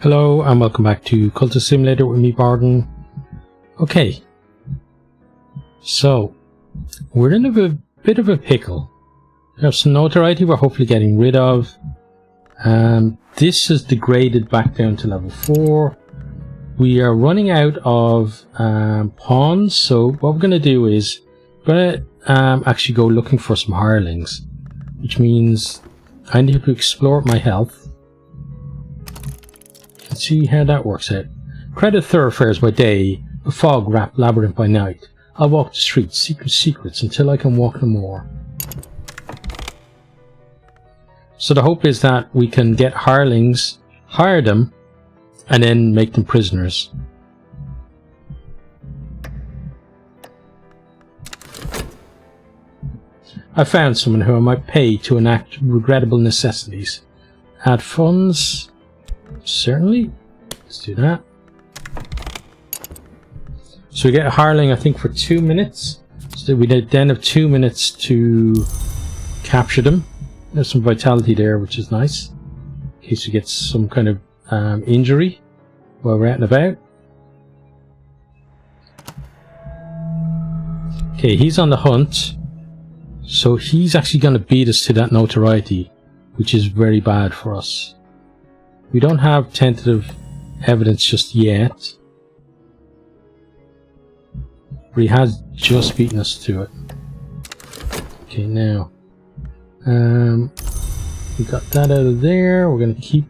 Hello and welcome back to Cultist Simulator with me, Barden. Okay, so we're in a bit of a pickle. We have some notoriety we're hopefully getting rid of. This is degraded back down to level 4. We are running out of pawns, so what we're going to do is we're going to actually go looking for some hirelings, which means I need to explore my health. Let's see how that works out. Crowded thoroughfares by day, a fog-wrapped labyrinth by night. I'll walk the streets, seeking secrets until I can walk no more. So the hope is that we can get hirelings, hire them, and then make them prisoners. I found someone who I might pay to enact regrettable necessities. Add funds. Certainly. Let's do that. So we get a hireling, I think, for 2 minutes. So we then have 2 minutes to capture them. There's some vitality there, which is nice, in case we get some kind of injury while we're out and about. Okay, he's on the hunt. So he's actually going to beat us to that notoriety, which is very bad for us. We don't have tentative evidence just yet. But he has just beaten us to it. Okay, now. We got that out of there. We're going to keep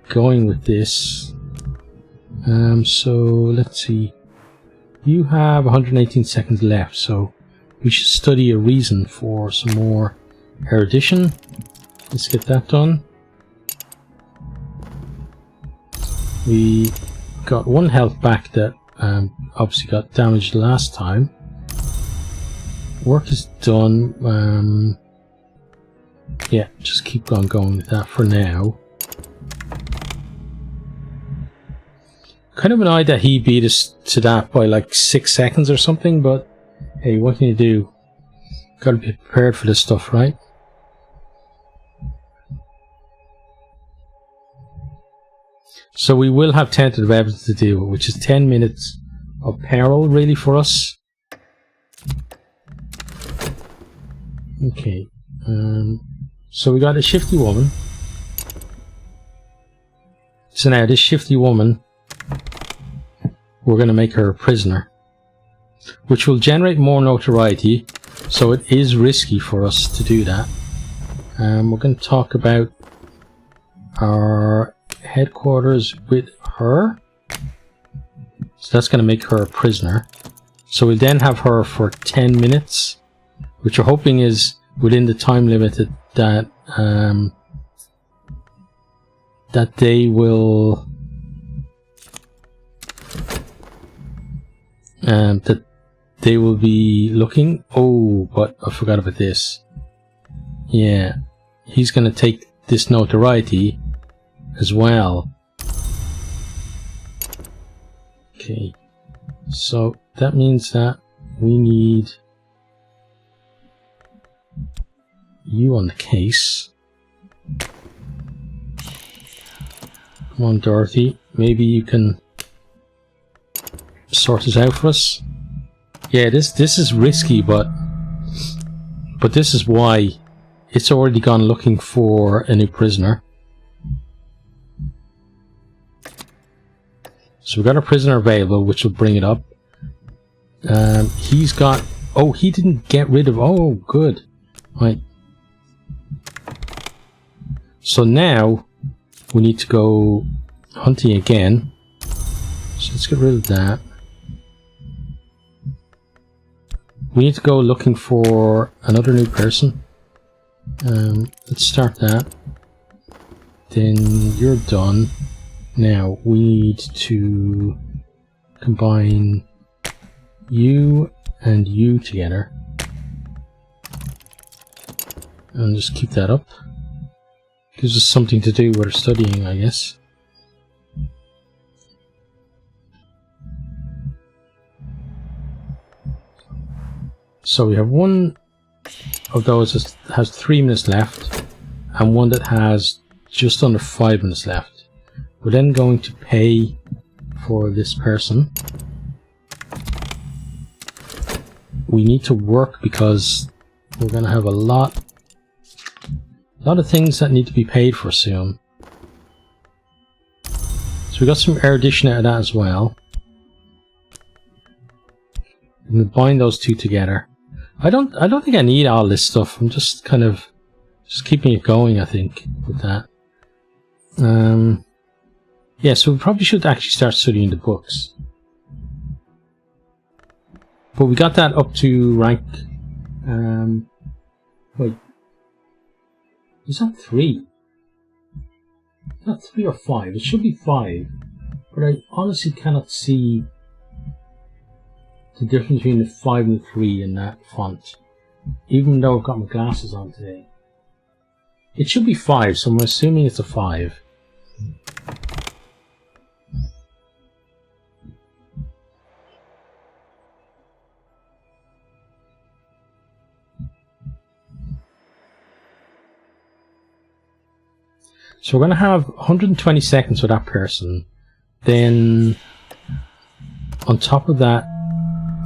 going with this. So, let's see. You have 118 seconds left, so we should study a reason for some more erudition. Let's get that done. We got 1 health back that obviously got damaged last time. Work is done. Yeah, just keep on going with that for now. Kind of annoyed that he beat us to that by like 6 seconds or something, but hey, what can you do? Gotta be prepared for this stuff, right? So we will have tentative evidence to deal with, which is 10 minutes of peril really for us. Okay. So we got a shifty woman. So now this shifty woman, we're going to make her a prisoner, which will generate more notoriety. So it is risky for us to do that. We're going to talk about our headquarters with her. So that's going to make her a prisoner. So we'll then have her for 10 minutes, which we're hoping is within the time limit that that they will be looking. Oh, but I forgot about this. Yeah, he's going to take this notoriety as well. Okay, so that means that we need you on the case. Come on, Dorothy, maybe you can sort this out for us. Yeah, this is risky, but this is why it's already gone looking for a new prisoner. So we've got a prisoner available, which will bring it up. He's got... Oh, he didn't get rid of... Oh, good. Right. So now we need to go hunting again. So let's get rid of that. We need to go looking for another new person. Let's start that. Then you're done. Now we need to combine you and you together and just keep that up. Gives us something to do with our studying, I guess. So we have one of those that has 3 minutes left and one that has just under 5 minutes left. We're then going to pay for this person. We need to work because we're going to have a lot of things that need to be paid for soon. So we got some erudition out of that as well. And we bind those two together. I don't think I need all this stuff. I'm just kind of keeping it going, I think, with that. Yeah, so we probably should actually start studying the books. But we got that up to rank... wait. Is that 3? Is that 3 or 5? It should be 5. But I honestly cannot see the difference between the 5 and the 3 in that font. Even though I've got my glasses on today. It should be 5, so I'm assuming it's a 5. So we're going to have 120 seconds with that person. Then, on top of that,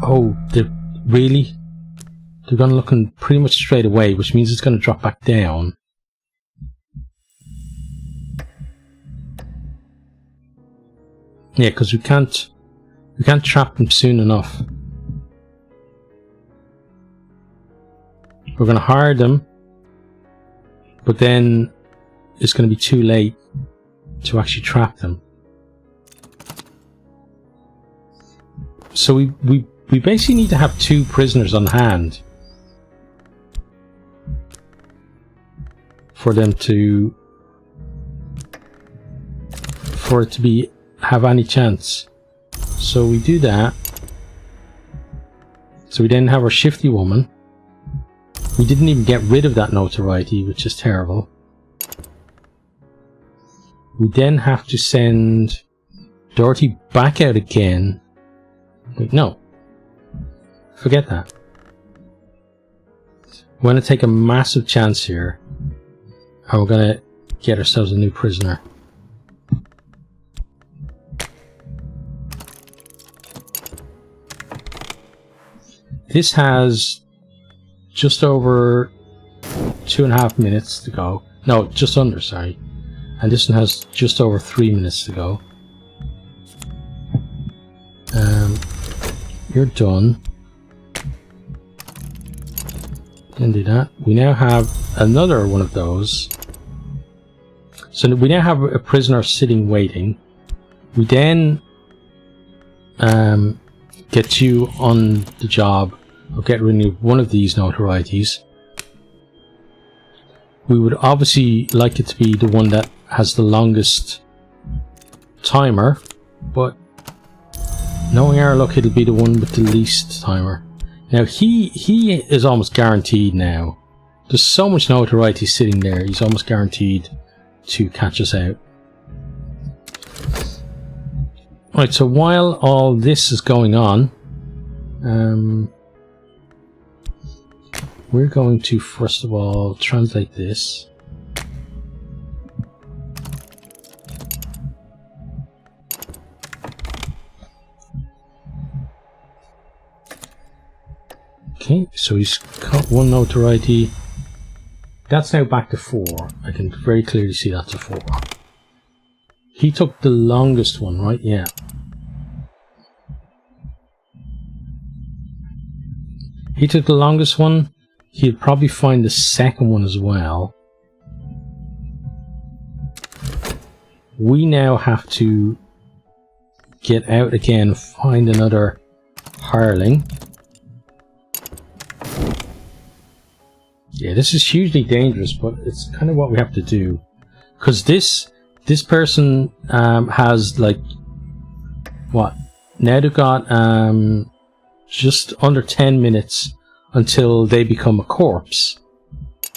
oh, they're going to look pretty much straight away, which means it's going to drop back down. Yeah, because we can't trap them soon enough. We're going to hire them, but then it's going to be too late to actually trap them. So we basically need to have 2 prisoners on hand for it to have any chance. So we do that. So we then have our shifty woman. We didn't even get rid of that notoriety, which is terrible. We then have to send Dorothy back out again. Wait, no. Forget that. We're going to take a massive chance here. And we're going to get ourselves a new prisoner. This has just over 2.5 minutes to go. No, just under, sorry. And this one has just over 3 minutes to go. You're done. Didn't do that. We now have another one of those. So we now have a prisoner sitting waiting. We then get you on the job of getting rid of one of these notorieties. We would obviously like it to be the one that has the longest timer, but knowing our luck, it'll be the one with the least timer. Now he is almost guaranteed now. There's so much notoriety sitting there, he's almost guaranteed to catch us out. Right, so while all this is going on, we're going to first of all translate this. Okay, so he's got 1 notoriety. That's now back to 4. I can very clearly see that's a 4. He took the longest one, right? Yeah. He took the longest one. He'll probably find the second one as well. We now have to get out again, find another hireling. Yeah, this is hugely dangerous, but it's kind of what we have to do. Because this person has, like, what? Now they've got just under 10 minutes until they become a corpse.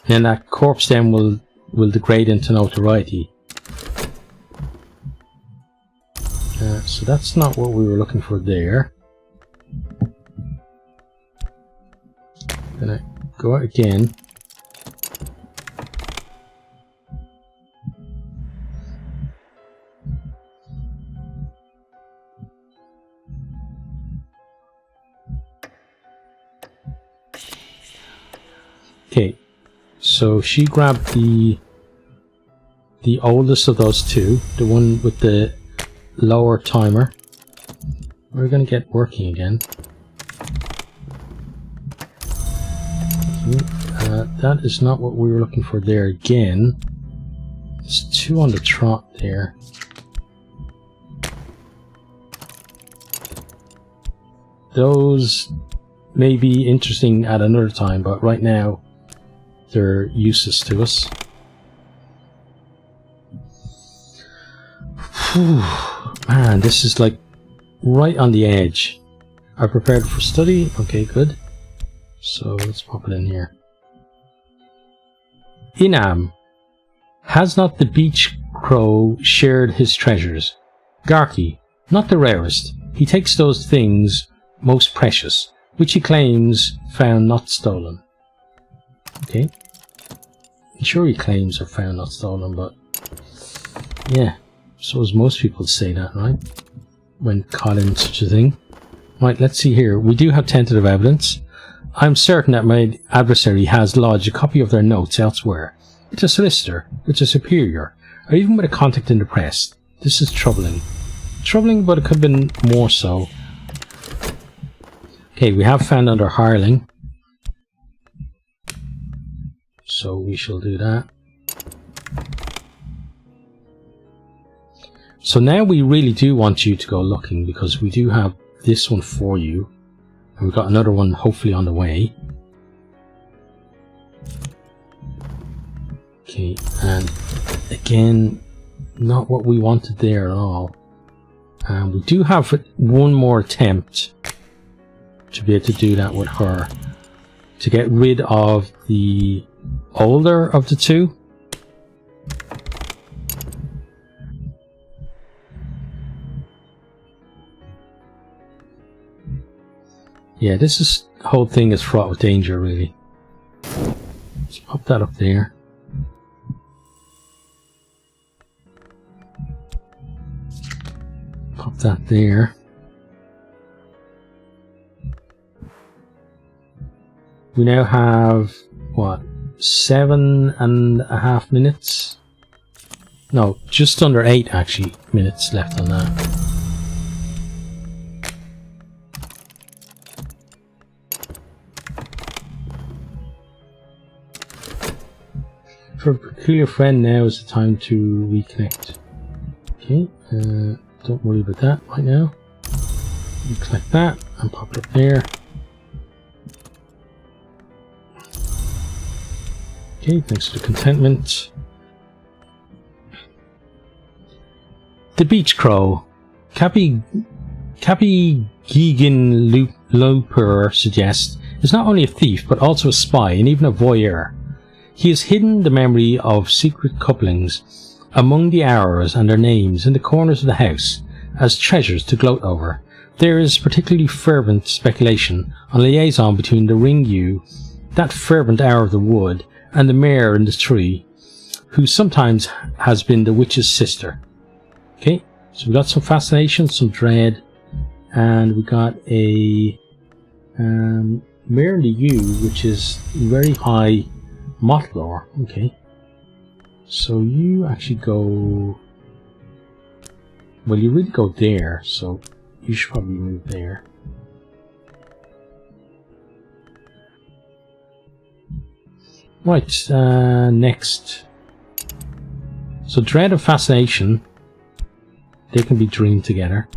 And that corpse then will degrade into notoriety. So that's not what we were looking for there. Gonna go out again. Okay, so she grabbed the oldest of those two, the one with the lower timer. We're gonna get working again. That is not what we were looking for there again. There's two on the trot there. Those may be interesting at another time, but right now they're useless to us. Whew. Man, this is like right on the edge. I prepared for study. Okay, good. So let's pop it in here. Inam. Has not the beach crow shared his treasures? Garki. Not the rarest. He takes those things most precious, which he claims found not stolen. Okay. I'm sure he claims are found not stolen, but yeah, so as most people say that, right? When caught in such a thing. Right, let's see here. We do have tentative evidence. I'm certain that my adversary has lodged a copy of their notes elsewhere, with a solicitor, with a superior, or even with a contact in the press. This is troubling. Troubling, but it could have been more so. Okay, we have found another hireling. So we shall do that. So now we really do want you to go looking, because we do have this one for you. And we've got another one hopefully on the way. Okay, and again, not what we wanted there at all. And we do have one more attempt to be able to do that with her. To get rid of the older of the two. Yeah, this whole thing is fraught with danger, really. Let's pop that up there. Pop that there. We now have, what, 7.5 minutes? No, just under 8 actually minutes left on that. For a peculiar friend, now is the time to reconnect. Okay, don't worry about that right now. Reconnect that and pop it up there. Okay, thanks for the contentment. The beach crow. Cappy Geegan Looper suggests is not only a thief but also a spy and even a voyeur. He has hidden the memory of secret couplings among the hours and their names in the corners of the house as treasures to gloat over. There is particularly fervent speculation on liaison between the ring ewe, that fervent hour of the wood, and the mare in the tree, who sometimes has been the witch's sister. Okay, so we got some fascination, some dread, and we got a mare in the ewe, which is very high moth lore. Okay, so you actually go, well, you really go there, so you should probably move there. Right, next. So dread and fascination, they can be dreamed together.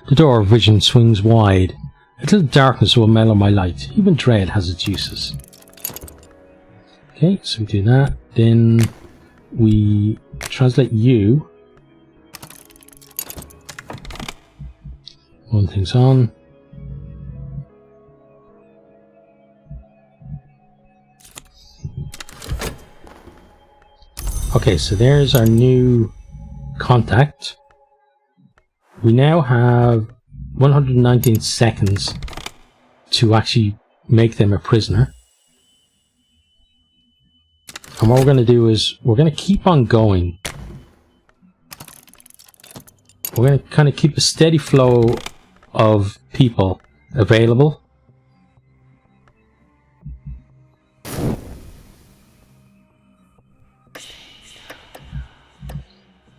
The door of vision swings wide. A little darkness will mellow my light. Even dread has its uses. Okay, so we do that. Then we translate you. One thing's on. Okay, so there's our new contact. We now have 119 seconds to actually make them a prisoner. And what we're going to do is we're going to keep on going. We're going to kind of keep a steady flow of people available.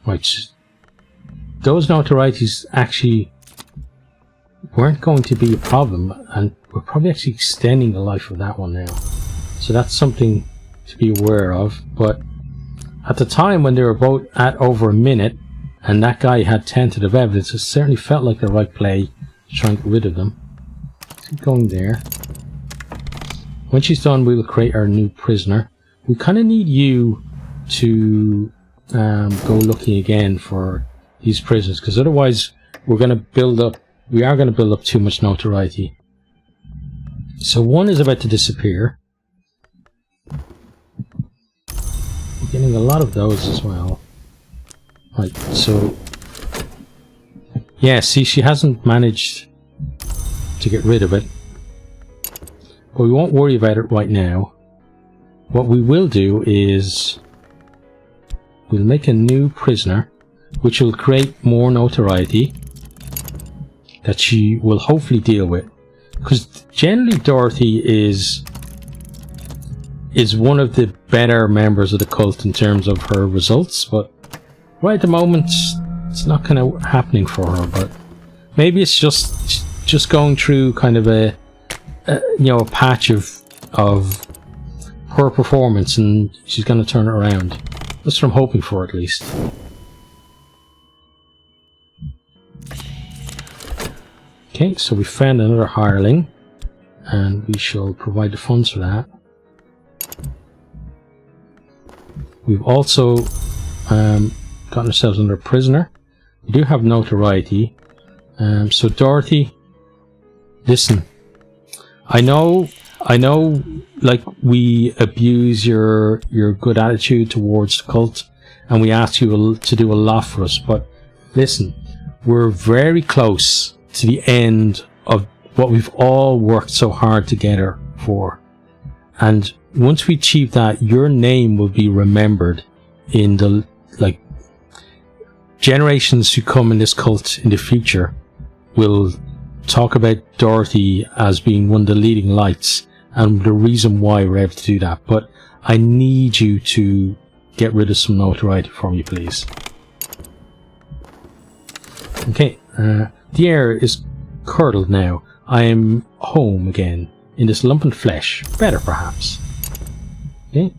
Right, those notorieties actually weren't going to be a problem, and we're probably actually extending the life of that one now. So that's something to be aware of. But at the time when they were both at over a minute, and that guy had tentative evidence, it certainly felt like the right play to try and get rid of them. Keep going there. When she's done, we will create our new prisoner. We kind of need you to go looking again for these prisoners, because otherwise we're going to build up. We are going to build up too much notoriety. So one is about to disappear. We're getting a lot of those as well. Right, so yeah, see, she hasn't managed to get rid of it. But we won't worry about it right now. What we will do is we'll make a new prisoner, which will create more notoriety that she will hopefully deal with. Because generally Dorothy is one of the better members of the cult in terms of her results, but right at the moment it's not kind of happening for her. But maybe it's just going through kind of a patch of her performance, and she's going to turn it around. That's what I'm hoping for, at least. Okay, so we found another hireling, and we shall provide the funds for that. We've also gotten ourselves another prisoner. We do have notoriety. So Dorothy, listen, I know, like, we abuse your good attitude towards the cult, and we ask you to do a lot for us, but listen, we're very close to the end of what we've all worked so hard together for. And once we achieve that, your name will be remembered in the, like, generations who come in this cult in the future will talk about Dorothy as being one of the leading lights and the reason why we're able to do that. But I need you to get rid of some notoriety for me, please. Okay, the air is curdled now. I am home again, in this lump of flesh. Better, perhaps. Okay.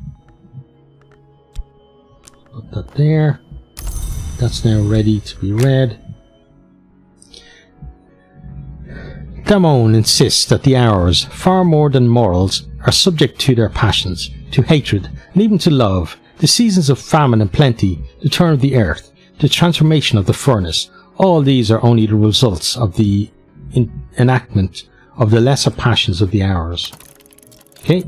Put that there. That's now ready to be read. Damon insists that the hours, far more than morals, are subject to their passions, to hatred, and even to love, the seasons of famine and plenty, the turn of the earth, the transformation of the furnace. All these are only the results of the enactment of the lesser passions of the hours. Okay.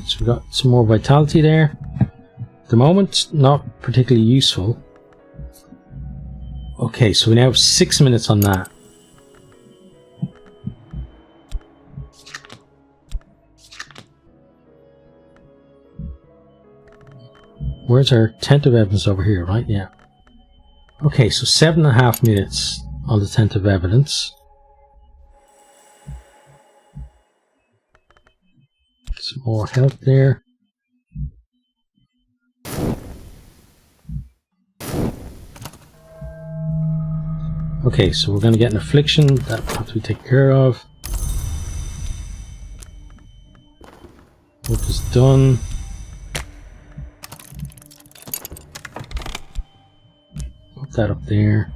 So we got some more vitality there. At the moment, not particularly useful. Okay, so we now have 6 minutes on that. Where's our tentative evidence over here, right? Yeah. Okay, so 7.5 minutes on the tentative evidence. Some more help there. Okay, so we're going to get an affliction that will have to be taken care of. Work is done. Put that up there.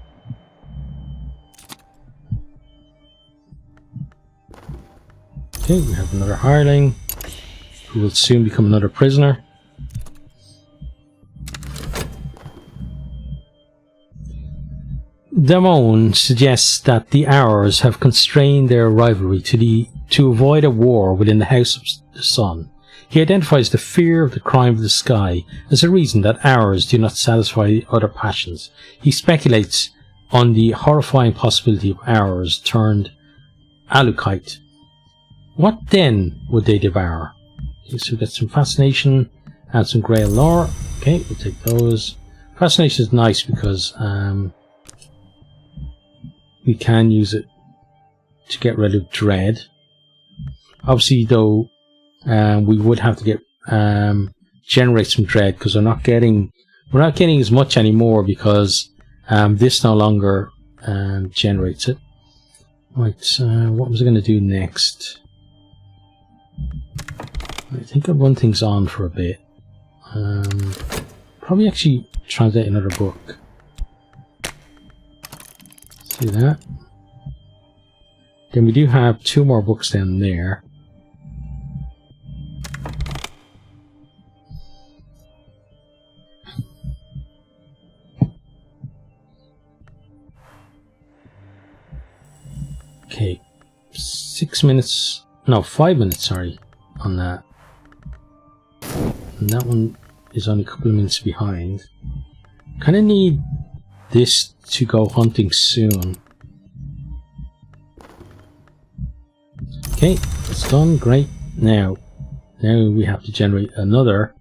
Okay, we have another hireling who will soon become another prisoner. Damon suggests that the hours have constrained their rivalry to avoid a war within the House of the Sun. He identifies the fear of the crime of the sky as a reason that hours do not satisfy other passions. He speculates on the horrifying possibility of hours turned Alucite. What then would they devour? Okay, so we get some fascination and some Grail lore. Okay, we'll take those. Fascination is nice because we can use it to get rid of dread. Obviously, though, we would have to get generate some dread because we're not getting as much anymore because this no longer generates it. Right, what was I going to do next? I think I'll run things on for a bit. Probably actually translate another book. See that? Then we do have 2 more books down there. Okay, 6 minutes, no, 5 minutes, sorry, on that. And that one is only a couple of minutes behind. Kind of need this to go hunting soon. Okay, it's done, great. Now we have to generate another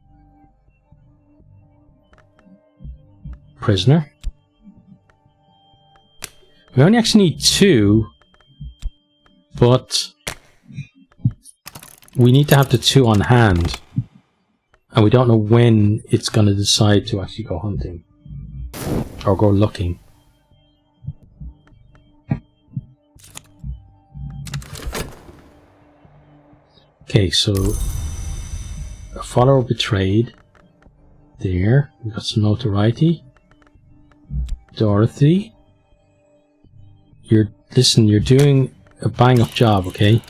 prisoner. We only actually need 2. But we need to have the 2 on hand, and we don't know when it's going to decide to actually go hunting or go looking. Okay, so a follower betrayed. There, we got some notoriety. Dorothy, you're doing a bang up job, okay?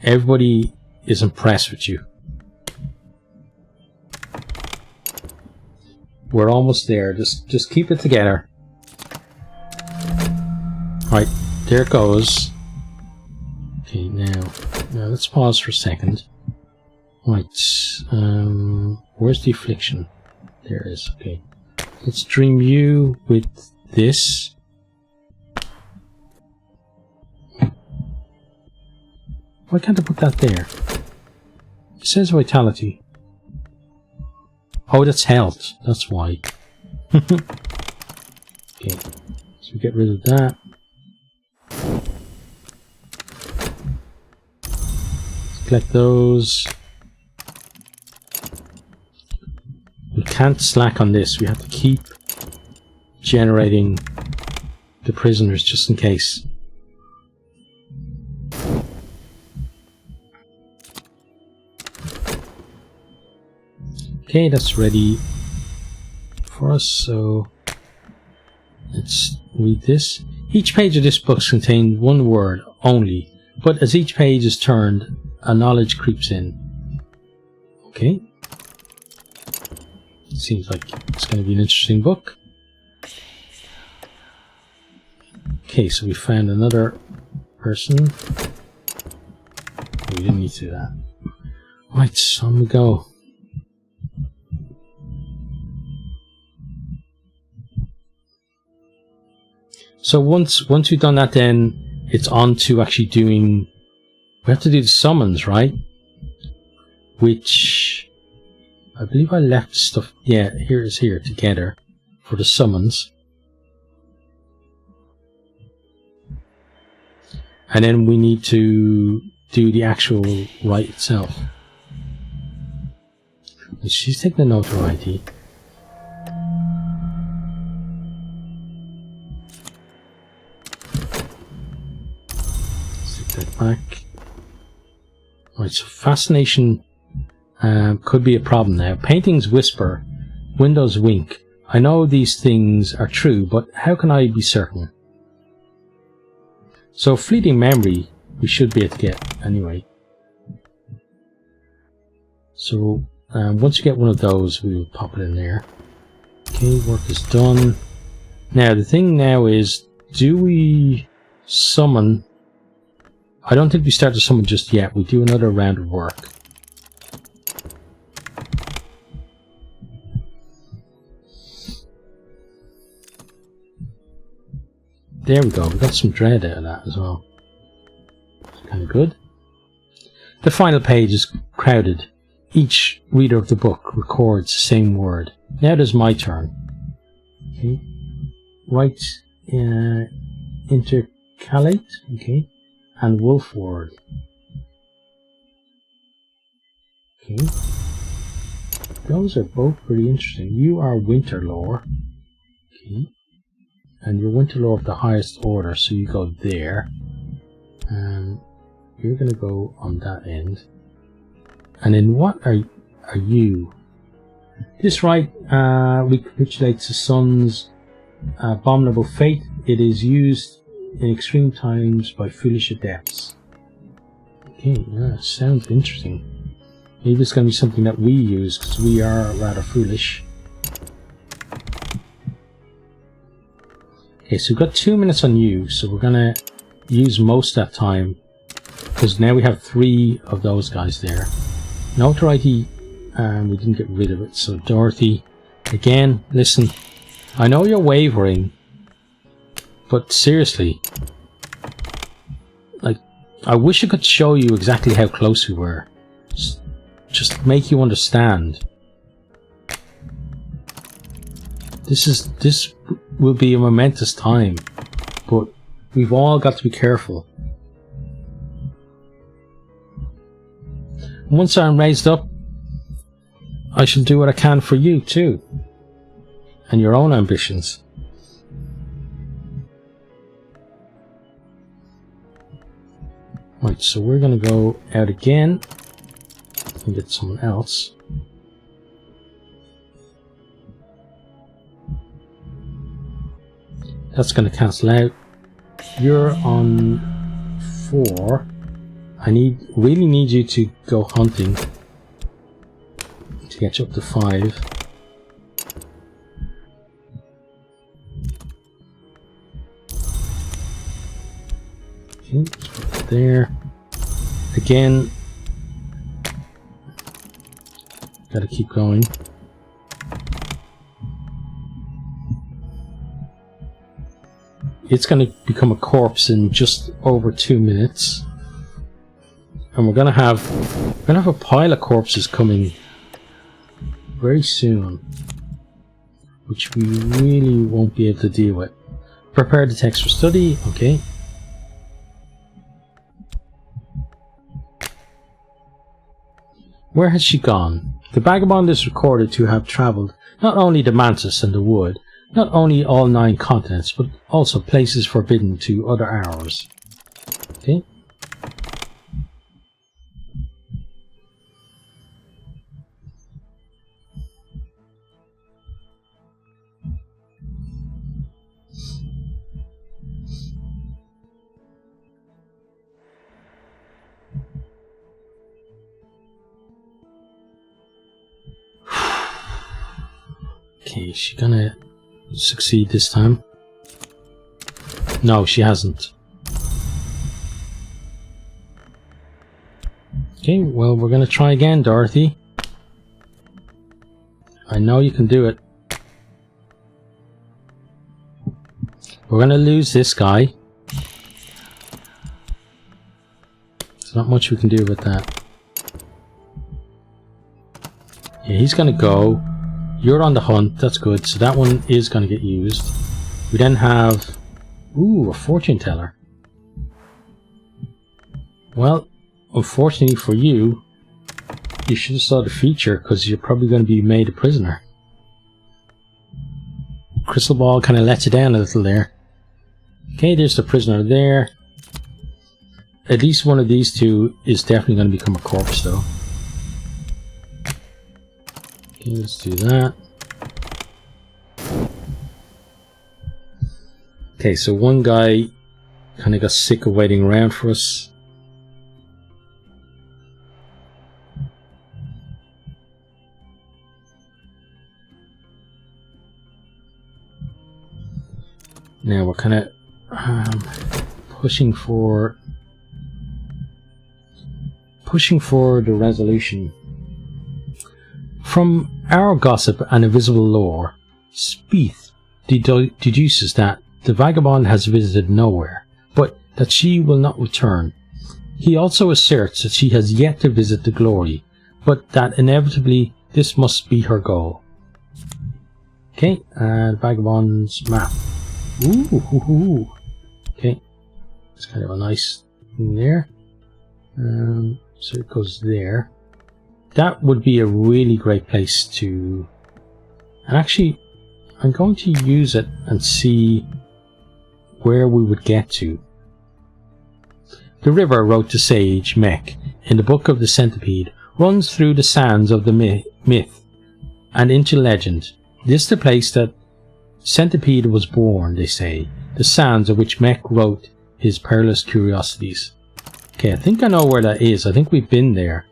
Everybody is impressed with you. We're almost there. Just keep it together. Right, there it goes. Okay, now let's pause for a second. Right, where's the affliction? There it is. Okay, let's dream you with this. Why can't I put that there? It says vitality. Oh, that's health. That's why. Okay, so we get rid of that. Let's collect those. We can't slack on this. We have to keep generating the prisoners just in case. Okay, that's ready for us, so let's read this. Each page of this book contains 1 word only, but as each page is turned, a knowledge creeps in. Okay. Seems like it's going to be an interesting book. Okay, so we found another person. We didn't need to do that. Right, on we go. So once we've done that, then it's on to actually doing. We have to do the summons, right? Which I believe I left stuff. Yeah, here together for the summons, and then we need to do the actual rite itself. She's taking the notoriety. Back. Right, so fascination could be a problem now. Paintings whisper, windows wink. I know these things are true, but how can I be certain? So fleeting memory we should be able to get anyway. So once you get one of those, we'll pop it in there. Okay, work is done. Now the thing now is, do we summon? I don't think we start to summon just yet. We do another round of work. There we go. We got some dread out of that as well. It's kind of good. The final page is crowded. each reader of the book records the same word. Now it is my turn. Okay. Write intercalate, okay, and wolf word. Okay. Those are both pretty interesting. You are winter lore. Okay. And you're winter lore of the highest order, so you go there. And you're gonna go on that end. And then what are you? This rite recapitulates the sun's abominable fate. It is used in extreme times by foolish adepts. Okay, yeah, sounds interesting. Maybe it's going to be something that we use, because we are rather foolish. Okay, so we've got 2 minutes on you, so we're going to use most of that time, because now we have 3 of those guys there. Notoriety, we didn't get rid of it, so Dorothy, again, listen, I know you're wavering, but seriously, like, I wish I could show you exactly how close we were. Just make you understand. This will be a momentous time, but we've all got to be careful. Once I'm raised up, I shall do what I can for you too, and your own ambitions. Right, so we're going to go out again and get someone else. That's going to cancel out. You're on 4. I really need you to go hunting to get you up to 5. Okay, let's put it there. Again, gotta keep going. It's gonna become a corpse in just over 2 minutes. And we're gonna have a pile of corpses coming very soon, which we really won't be able to deal with. Prepare the text for study, okay. Where has she gone? The vagabond is recorded to have travelled not only the Mantis and the Wood, not only all 9 continents, but also places forbidden to other hours. Okay. Okay, is she gonna succeed this time? No, she hasn't. Okay, well, we're gonna try again, Dorothy. I know you can do it. We're gonna lose this guy. There's not much we can do with that. Yeah, he's gonna go. You're on the hunt, that's good, so that one is going to get used. We then have, ooh, a fortune teller. Well, unfortunately for you, you should have saw the feature, because you're probably going to be made a prisoner. Crystal ball kind of lets you down a little there. Okay, there's the prisoner there. At least one of these two is definitely going to become a corpse though. Okay, let's do that. Okay, so one guy kind of got sick of waiting around for us. Now we're kind of pushing for the resolution. From our gossip and invisible lore, Spieth deduces that the vagabond has visited nowhere, but that she will not return. He also asserts that she has yet to visit the glory, but that inevitably this must be her goal. Okay, and Vagabond's map. Ooh. Okay, it's kind of a nice thing there. So it goes there. That would be a really great place to... And actually, I'm going to use it and see where we would get to. The river, wrote the sage Mech in the Book of the Centipede, runs through the sands of the myth and into legend. This is the place that Centipede was born, they say, the sands of which Mech wrote his perilous curiosities. Okay, I think I know where that is. I think we've been there.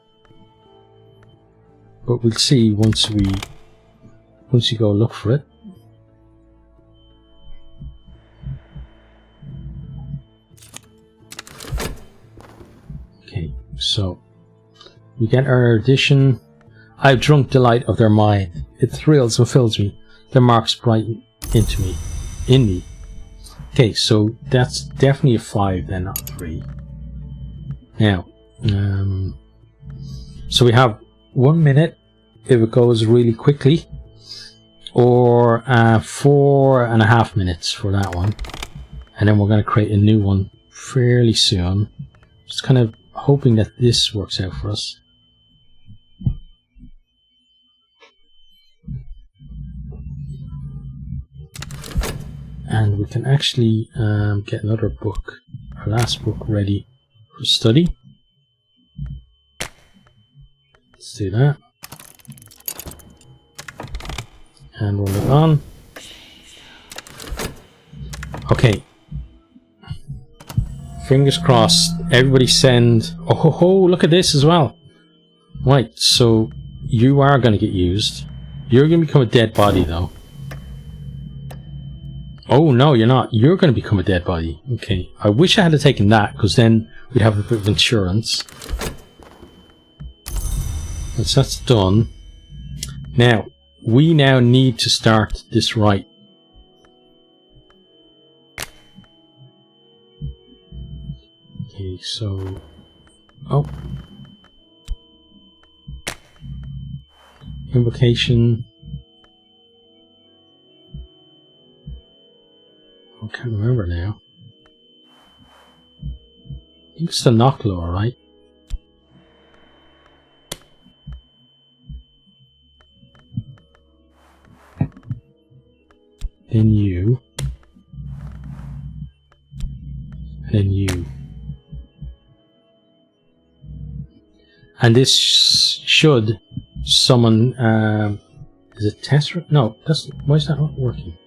But we'll see once you go look for it. Okay, so we get our edition. I've drunk the light of their mind. It thrills and fills me. Their marks brighten in me. Okay, so that's definitely a 5 then, not 3. Now, so we have 1 minute if it goes really quickly, or 4.5 minutes for that one, and then we're going to create a new one fairly soon. Just kind of hoping that this works out for us. And we can actually get another book, our last book, ready for study. Let's do that. And roll it on. Okay. Fingers crossed. Everybody send... Oh ho ho, look at this as well. Right, so you are going to get used. You're going to become a dead body though. Oh no, you're not. You're going to become a dead body. Okay. I wish I had taken that, because then we'd have a bit of insurance. Once that's done, now we now need to start this right. Okay, so invocation. I can't remember now. I think it's the knock law, right? Then you. And then you. And this should summon, is it Tesseract? No, why is that not working?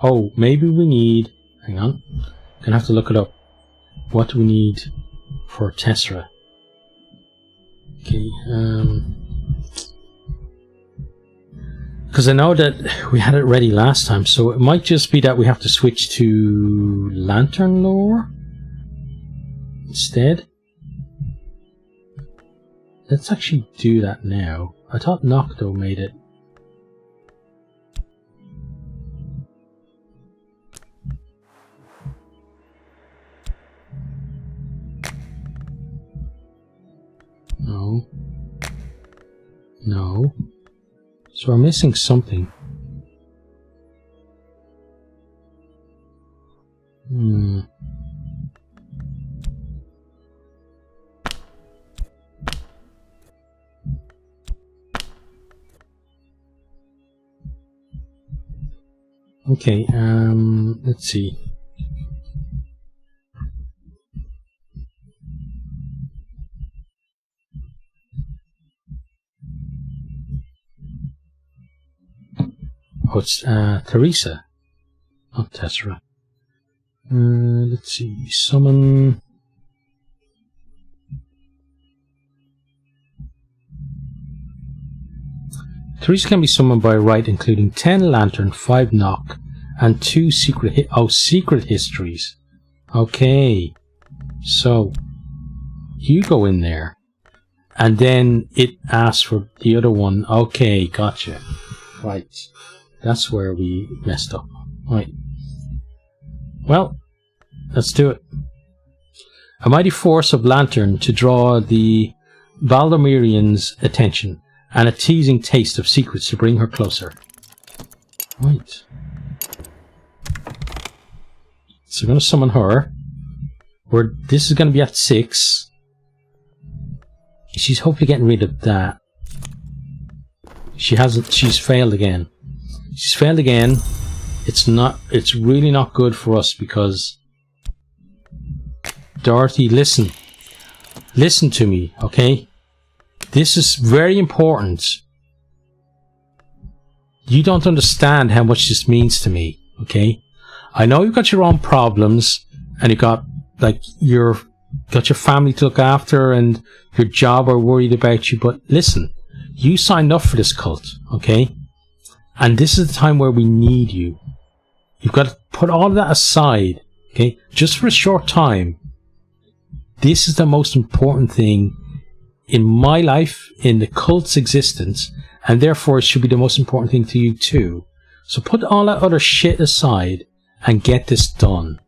Oh, maybe we need, hang on, gonna have to look it up. What do we need for Tesseract? Okay, because I know that we had it ready last time, so it might just be that we have to switch to Lantern Lore instead. Let's actually do that now. I thought Nocto made it. No. No. So we're missing something. Okay, let's see. Oh, it's Teresa, not Tesseract. Let's see. Summon. Teresa can be summoned by right, including 10 Lantern, 5 Knock, and 2 secret secret histories. Okay, so you go in there, and then it asks for the other one. Okay, gotcha. Right. That's where we messed up. Right. Well, let's do it. A mighty force of Lantern to draw the Valdomirian's attention and a teasing taste of secrets to bring her closer. Right. So I'm going to summon her. This is going to be at 6. She's hopefully getting rid of that. She hasn't. She's failed again. She's failed again. It's really not good for us because Dorothy, listen to me, okay? This is very important. You don't understand how much this means to me, okay? I know you've got your own problems and you've got your family to look after and your job are worried about you, but listen, you signed up for this cult, okay? And this is the time where we need you. You've got to put all of that aside, okay? Just for a short time. This is the most important thing in my life, in the cult's existence, and therefore it should be the most important thing to you too. So put all that other shit aside and get this done.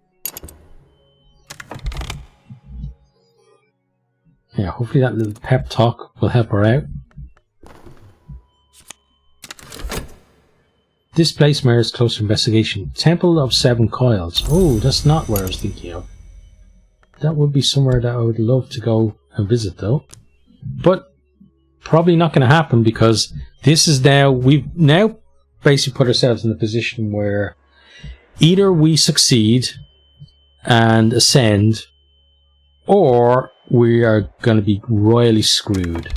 Yeah, hopefully that little pep talk will help her out. This place merits closer investigation. Temple of Seven Coils. Oh, that's not where I was thinking of. That would be somewhere that I would love to go and visit though. But probably not going to happen because this is now, we've now basically put ourselves in a position where either we succeed and ascend, or we are going to be royally screwed.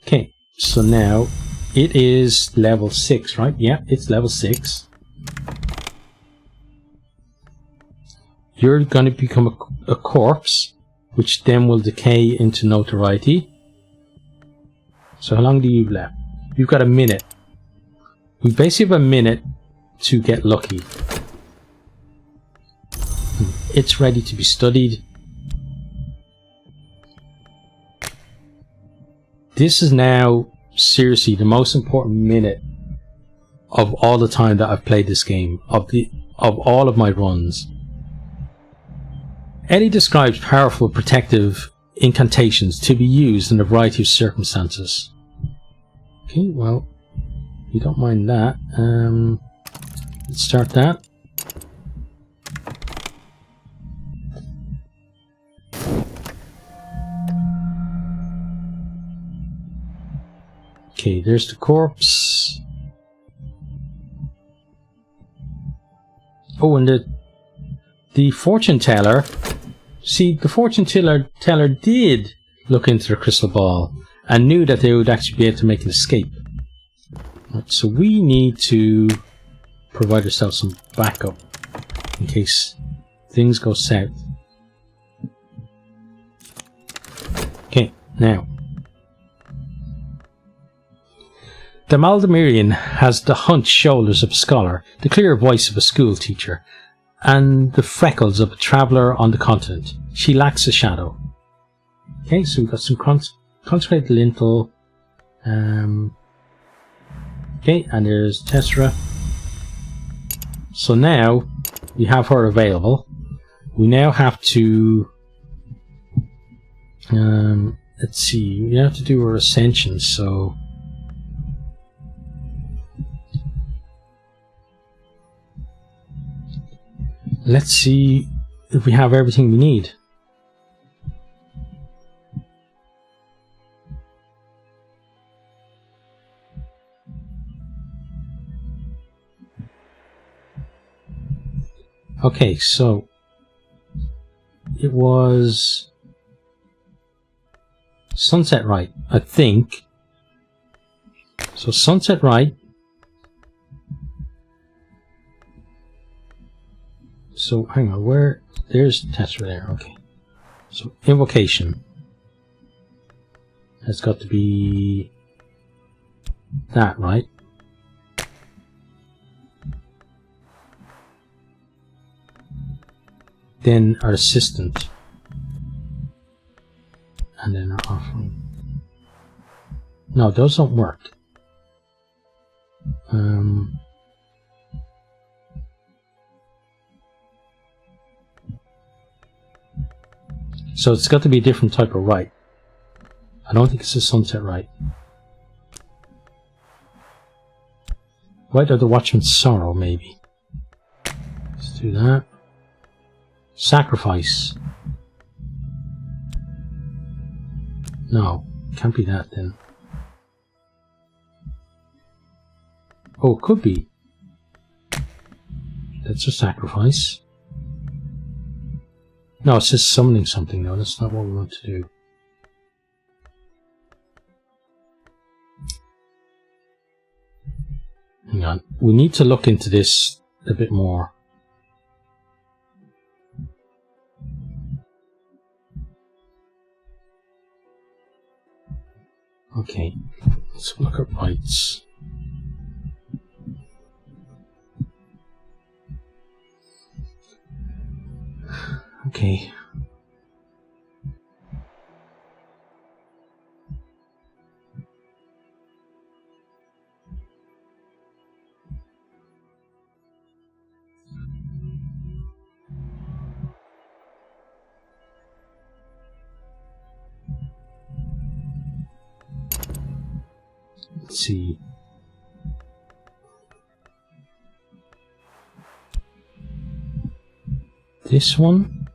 Okay, so now it is level 6, right? Yeah, it's level 6. You're going to become a corpse, which then will decay into notoriety. So how long do you have left? You've got a minute. We basically have a minute to get lucky. It's ready to be studied. This is now seriously the most important minute of all the time that I've played this game, of all of my runs. Eddie describes powerful protective incantations to be used in a variety of circumstances. Okay, well, we don't mind that. Let's start that. Okay, there's the corpse. Oh, and the fortune teller. See, the fortune teller did look into the crystal ball and knew that they would actually be able to make an escape. Right, so we need to provide ourselves some backup in case things go south. Okay, now. The Maldemirian has the hunched shoulders of a scholar, the clear voice of a school teacher, and the freckles of a traveller on the continent. She lacks a shadow. Okay, so we've got some consecrated lintel. Okay, and there's Tessera. So now we have her available. We now have to let's see, we have to do her ascension, so let's see if we have everything we need. Okay, so it was Sunset Rite, I think. So Sunset Rite. So hang on, where? There's Tessera there. Okay. So invocation. That's got to be that, right? Then our assistant, and then our offering. No, those don't work. So it's got to be a different type of rite. I don't think it's a sunset rite. Rite of the Watchman's Sorrow, maybe. Let's do that. Sacrifice. No, can't be that then. Oh, it could be. That's a sacrifice. No, it says summoning something though. That's not what we want to do. Hang on. We need to look into this a bit more. Okay. Let's look at rights. Okay. Let's see. This one.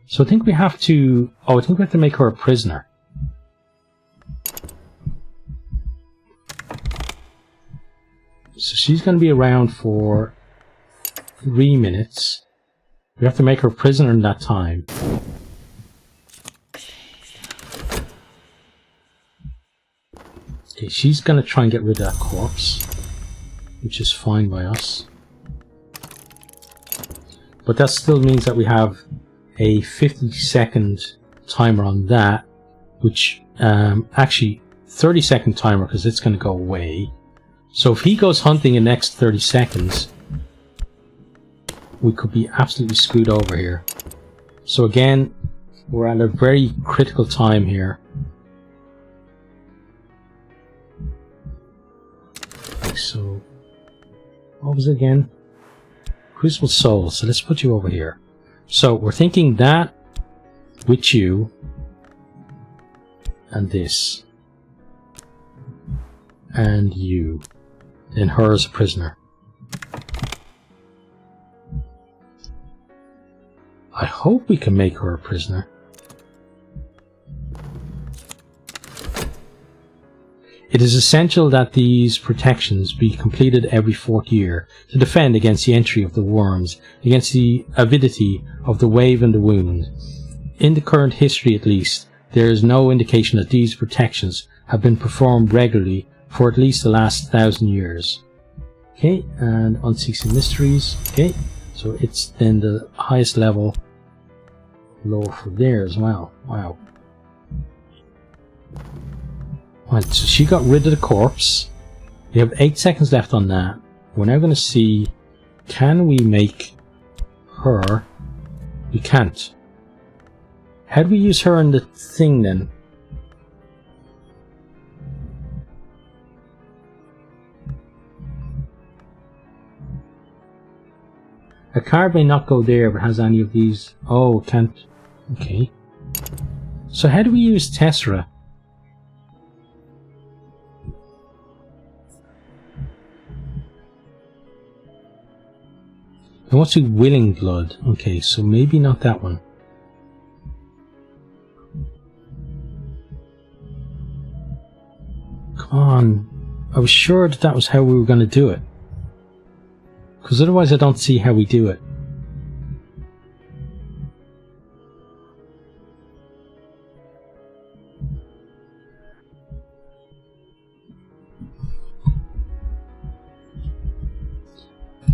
So I think we have to... Oh, I think we have to make her a prisoner. So she's going to be around for 3 minutes. We have to make her a prisoner in that time. Okay, she's going to try and get rid of that corpse, which is fine by us. But that still means that we have a 50-second timer on that, which actually 30-second timer because it's going to go away. So if he goes hunting in the next 30 seconds, we could be absolutely screwed over here. So again, we're at a very critical time here. So, what was it again? Crucible Soul. So let's put you over here. So we're thinking that with you and this and you, and her as a prisoner. I hope we can make her a prisoner. It is essential that these protections be completed every 4th year to defend against the entry of the worms, against the avidity of the wave and the wound. In the current history at least, there is no indication that these protections have been performed regularly for at least the last 1,000 years. Okay, and Unceasing Mysteries. Okay, so it's then the highest level, lower for there as well. Wow. Right, so she got rid of the corpse. We have 8 seconds left on that. We're now going to see, can we make her? We can't. How do we use her in the thing then? A card may not go there, but has any of these. Oh, can't. Okay. So how do we use Tessera? I want to do Willing Blood. Okay, so maybe not that one. Come on. I was sure that that was how we were going to do it. Because otherwise I don't see how we do it.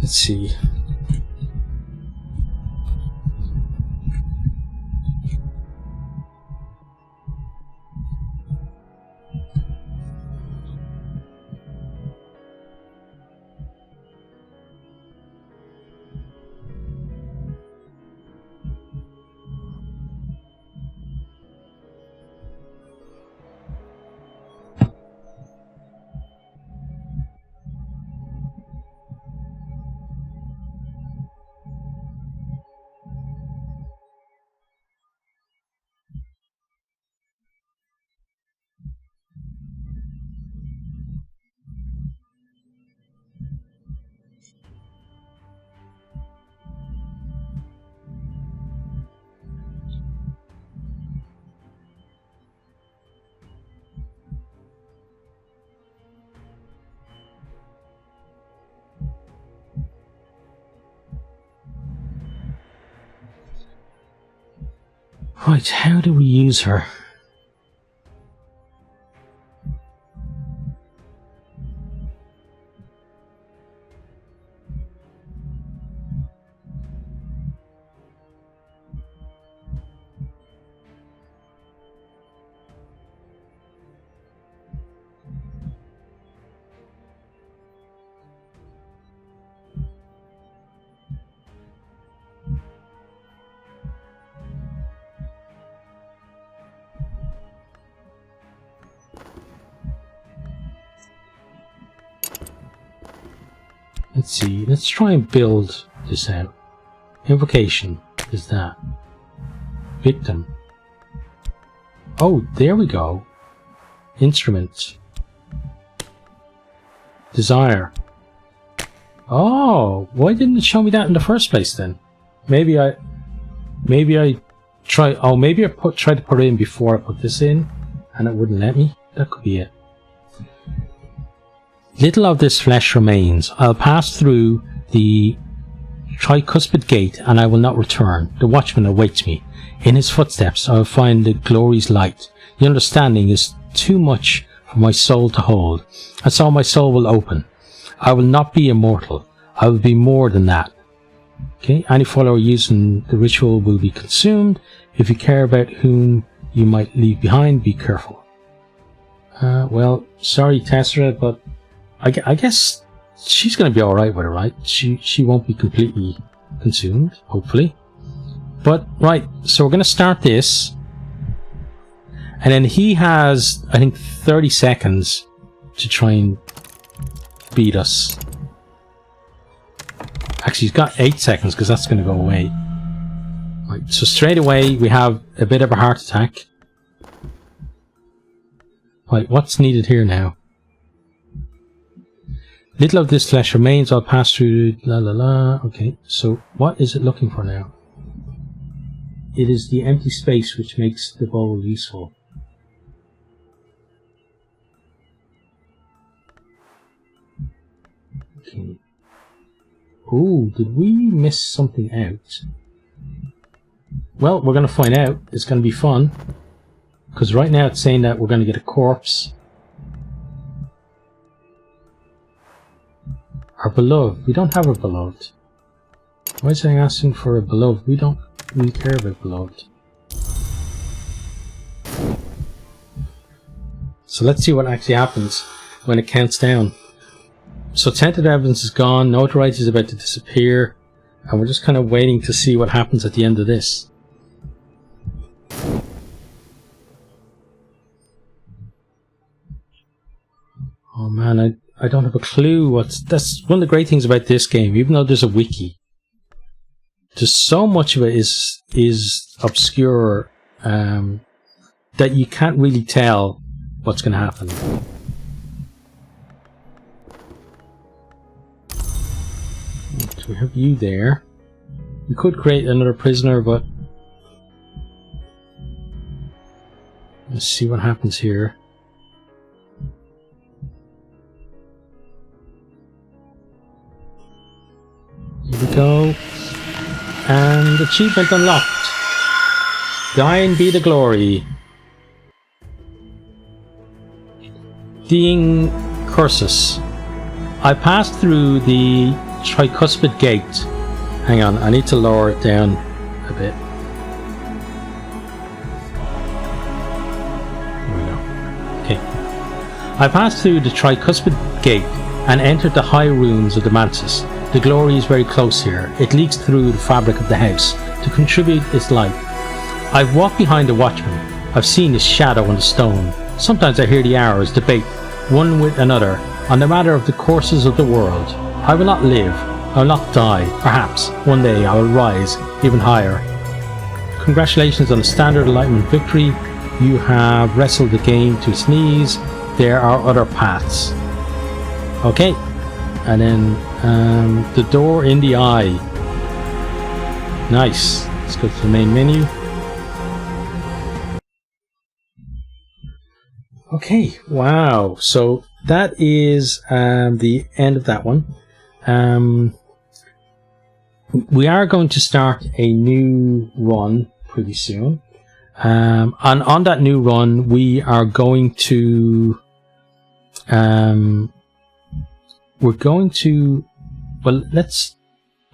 Let's see. Right, how do we use her? Let's see, let's try and build this out. Invocation is that. Victim. Oh, there we go. Instrument. Desire. Oh, why didn't it show me that in the first place then? Maybe I tried to put it in before I put this in and it wouldn't let me. That could be it. Little of this flesh remains. I'll pass through the tricuspid gate and I will not return. The watchman awaits me. In his footsteps I will find the glory's light. The understanding is too much for my soul to hold, and so my soul will open. I will not be immortal. I will be more than that. Okay, any follower using the ritual will be consumed. If you care about whom you might leave behind, be careful. Well, sorry Tessera, but I guess she's going to be alright with it, right? She won't be completely consumed, hopefully. But, right, so we're going to start this. And then he has, I think, 30 seconds to try and beat us. Actually, he's got 8 seconds because that's going to go away. Right, so straight away we have a bit of a heart attack. Right, what's needed here now? Little of this flesh remains, I'll pass through, la la la. Okay, so what is it looking for now? It is the empty space which makes the bowl useful. Okay. Ooh, did we miss something out? Well, we're going to find out. It's going to be fun. Because right now it's saying that we're going to get a corpse. Our beloved. We don't have a beloved. Why is it asking for a beloved? We don't really care about beloved. So let's see what actually happens when it counts down. So tainted evidence is gone, notoriety is about to disappear, and we're just kind of waiting to see what happens at the end of this. Oh man, I don't have a clue that's one of the great things about this game, even though there's a wiki. There's so much of it is obscure that you can't really tell what's going to happen. So we have you there. We could create another prisoner, but let's see what happens here. Here we go. And achievement unlocked. Thine be the glory. The Incursus. I passed through the tricuspid gate. Hang on, I need to lower it down a bit. There we go. Okay. I passed through the tricuspid gate and entered the high rooms of the mantis. The glory is very close here. It leaks through the fabric of the house to contribute its light. I've walked behind the watchman. I've seen his shadow on the stone. Sometimes I hear the hours debate one with another on the matter of the courses of the world. I will not live. I will not die. Perhaps one day I will rise even higher. Congratulations on the standard enlightenment victory. You have wrestled the game to its knees. There are other paths. Okay. And then the door in the eye. Nice. Let's go to the main menu. Okay, wow. So that is the end of that one. We are going to start a new run pretty soon. And on that new run, we are going to well,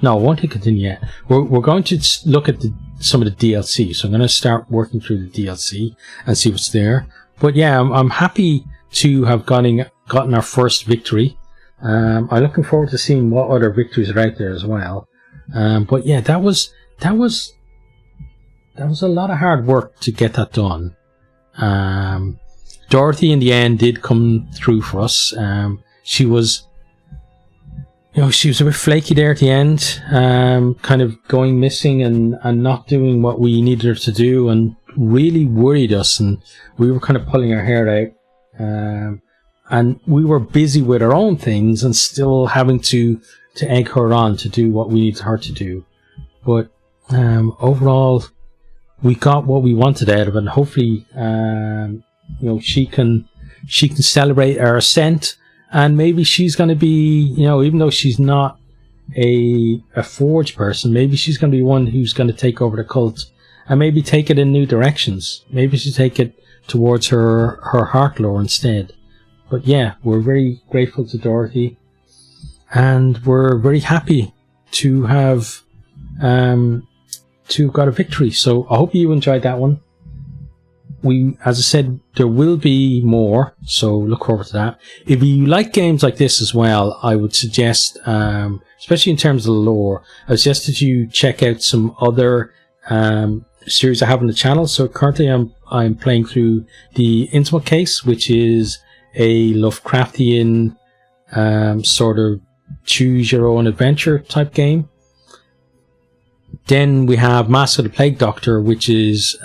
no, I won't continue yet. We're going to look at some of the DLC. So I'm going to start working through the DLC and see what's there. But yeah, I'm happy to have gotten our first victory. I'm looking forward to seeing what other victories are out there as well. But yeah, that was a lot of hard work to get that done. Dorothy in the end did come through for us. She was a bit flaky there at the end, kind of going missing and not doing what we needed her to do, and really worried us, and we were kind of pulling our hair out. And we were busy with our own things and still having to egg her on to do what we needed her to do. But overall, we got what we wanted out of it, and hopefully she can celebrate our ascent. And maybe she's going to be, even though she's not a forge person, maybe she's going to be one who's going to take over the cult and maybe take it in new directions. Maybe she'll take it towards her heart lore instead. But yeah, we're very grateful to Dorothy, and we're very happy to have got a victory. So I hope you enjoyed that one. As I said, there will be more, so look forward to that. If you like games like this as well, I would suggest, especially in terms of the lore, I suggest that you check out some other series I have on the channel. So currently I'm playing through the Intimate Case, which is a Lovecraftian sort of choose your own adventure type game. Then we have Mask of the Plague Doctor, which is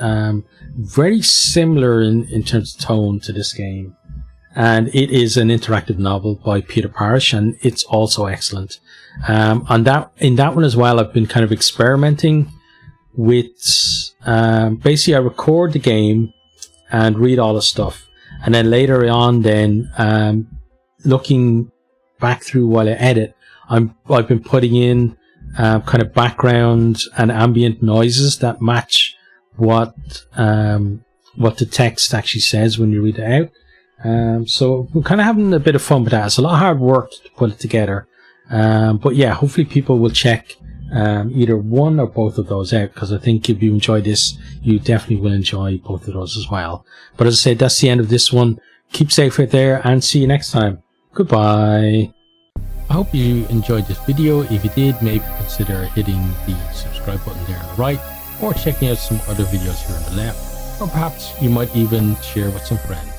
very similar in terms of tone to this game, and it is an interactive novel by Peter Parrish, and it's also excellent. In that one as well, I've been kind of experimenting with basically I record the game and read all the stuff, and then later on looking back through while I edit, I've been putting in kind of background and ambient noises that match what the text actually says when you read it out. So we're kind of having a bit of fun with that. It's a lot of hard work to put it together. But yeah, hopefully people will check either one or both of those out, because I think if you enjoy this, you definitely will enjoy both of those as well. But as I said, that's the end of this one. Keep safe out there, and see you next time. Goodbye. I hope you enjoyed this video. If you did, maybe consider hitting the subscribe button there on the right, or checking out some other videos here on the left, or perhaps you might even share with some friends.